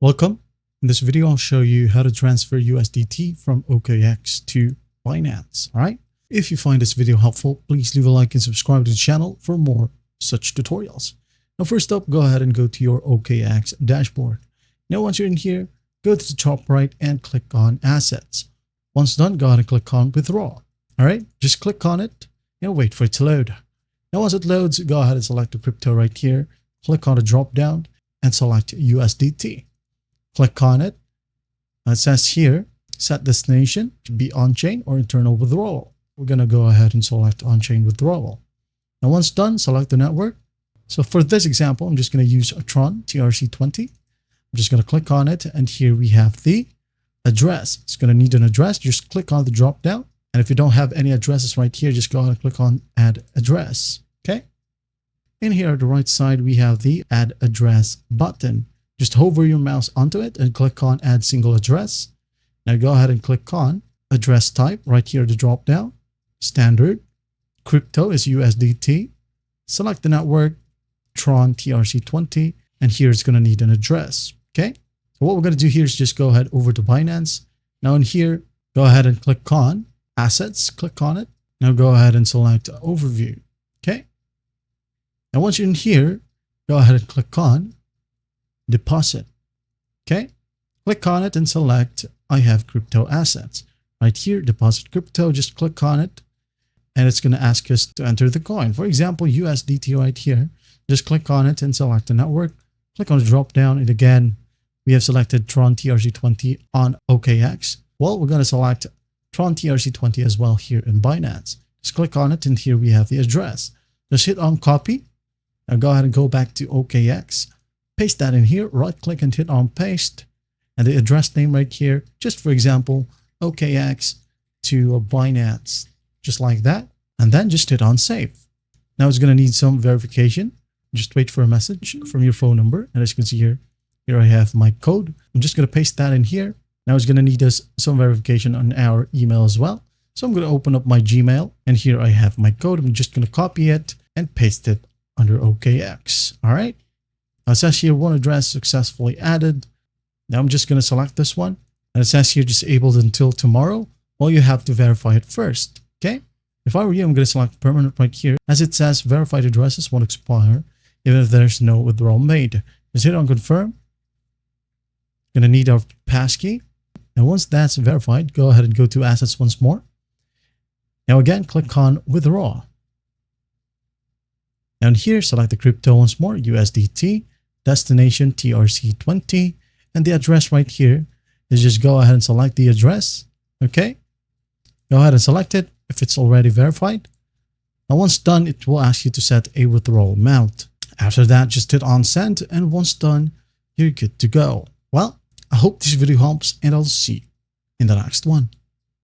Welcome. In this video, I'll show you how to transfer USDT from OKX to Binance. All right. If you find this video helpful, please leave a like and subscribe to the channel for more such tutorials. Now, first up, go ahead and go to your OKX dashboard. Now, once you're in here, go to the top right and click on Assets. Once done, go ahead and click on Withdrawal. All right. Just click on it and wait for it to load. Now, once it loads, go ahead and select the crypto right here. Click on the drop down and select USDT. Click on it. It says here, set destination to be on-chain or internal withdrawal. We're going to go ahead and select on-chain withdrawal. Now, once done, select the network. So for this example, I'm just going to use a Tron TRC20. I'm just going to click on it. And here we have the address. It's going to need an address. Just click on the drop down. And if you don't have any addresses right here, just go ahead and click on add address. Okay. And here at the right side, we have the add address button. Just hover your mouse onto it and click on add single address. Now go ahead and click on address type right here, the drop down. Standard. Crypto is USDT. Select the network, Tron TRC20, and here it's going to need an address. Okay. So what we're going to do here is just go ahead over to Binance. Now in here, go ahead and click on assets, click on it. Now go ahead and select overview. Okay. Now once you're in here, go ahead and click on deposit. Okay. Click on it and select I have crypto assets. Right here, deposit crypto, just click on it. And it's going to ask us to enter the coin. For example, USDT right here. Just click on it and select the network. Click on the drop down. And again, we have selected Tron TRC20 on OKX. Well, we're going to select Tron TRC20 as well here in Binance. Just click on it and here we have the address. Just hit on copy. Now go ahead and go back to OKX. Paste that in here, right click and hit on paste. And the address name right here, just for example, OKX to Binance, just like that. And then just hit on save. Now it's going to need some verification. Just wait for a message from your phone number. And as you can see here, I have my code. I'm just going to paste that in here. Now it's going to need us some verification on our email as well. So I'm going to open up my Gmail and here I have my code. I'm just going to copy it and paste it under OKX. All right. Now it says here one address successfully added. Now I'm just going to select this one. And it says here disabled until tomorrow. Well, you have to verify it first. Okay. If I were you, I'm going to select permanent right here. As it says, verified addresses won't expire even if there's no withdrawal made. Just hit on confirm. Going to need our passkey. And once that's verified, go ahead and go to assets once more. Now again, click on withdraw. And here, select the crypto once more, USDT, destination TRC20, and the address right here is just go ahead and select the address. Okay. Go ahead and select it if it's already verified. Now, once done, it will ask you to set a withdrawal amount. After that, just hit on send. And once done, you're good to go. Well, I hope this video helps and I'll see you in the next one.